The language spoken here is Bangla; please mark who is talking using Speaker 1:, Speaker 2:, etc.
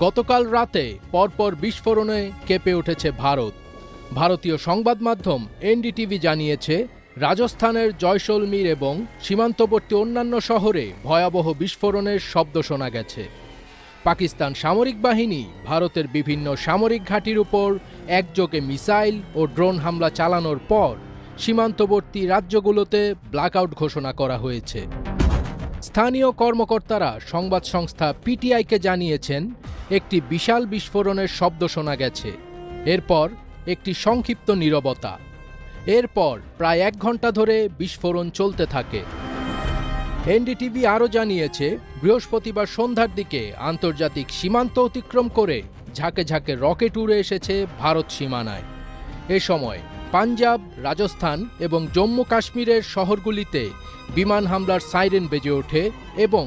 Speaker 1: গতকাল রাতে পরপর বিস্ফোরণে কেঁপে উঠেছে ভারত। ভারতীয় সংবাদ মাধ্যম এনডিটিভি জানিয়েছে, রাজস্থানের জয়সলমীর এবং সীমান্তবর্তী অন্যান্য শহরে ভয়াবহ বিস্ফোরণের শব্দ শোনা গেছে। পাকিস্তান সামরিক বাহিনী ভারতের বিভিন্ন সামরিক ঘাঁটির উপর একযোগে মিসাইল ও ড্রোন হামলা চালানোর পর সীমান্তবর্তী রাজ্যগুলোতে ব্ল্যাকআউট ঘোষণা করা হয়েছে। স্থানীয় কর্মকর্তারা সংবাদ সংস্থা পিটিআইকে জানিয়েছেন, একটি বিশাল বিস্ফোরণের শব্দ শোনা গেছে। এরপর একটি সংক্ষিপ্ত নীরবতা। এরপর প্রায় 1 ঘন্টা ধরে বিস্ফোরণ চলতে থাকে। এনডিটিভি আরও জানিয়েছে, বৃহস্পতিবার সন্ধ্যার দিকে আন্তর্জাতিক সীমান্ত অতিক্রম করে ঝাঁকে ঝাঁকে রকেট উড়ে এসেছে ভারত সীমানায়। এ সময় পাঞ্জাব, রাজস্থান এবং জম্মু কাশ্মীরের শহরগুলিতে বিমান হামলার সাইরেন বেজে ওঠে এবং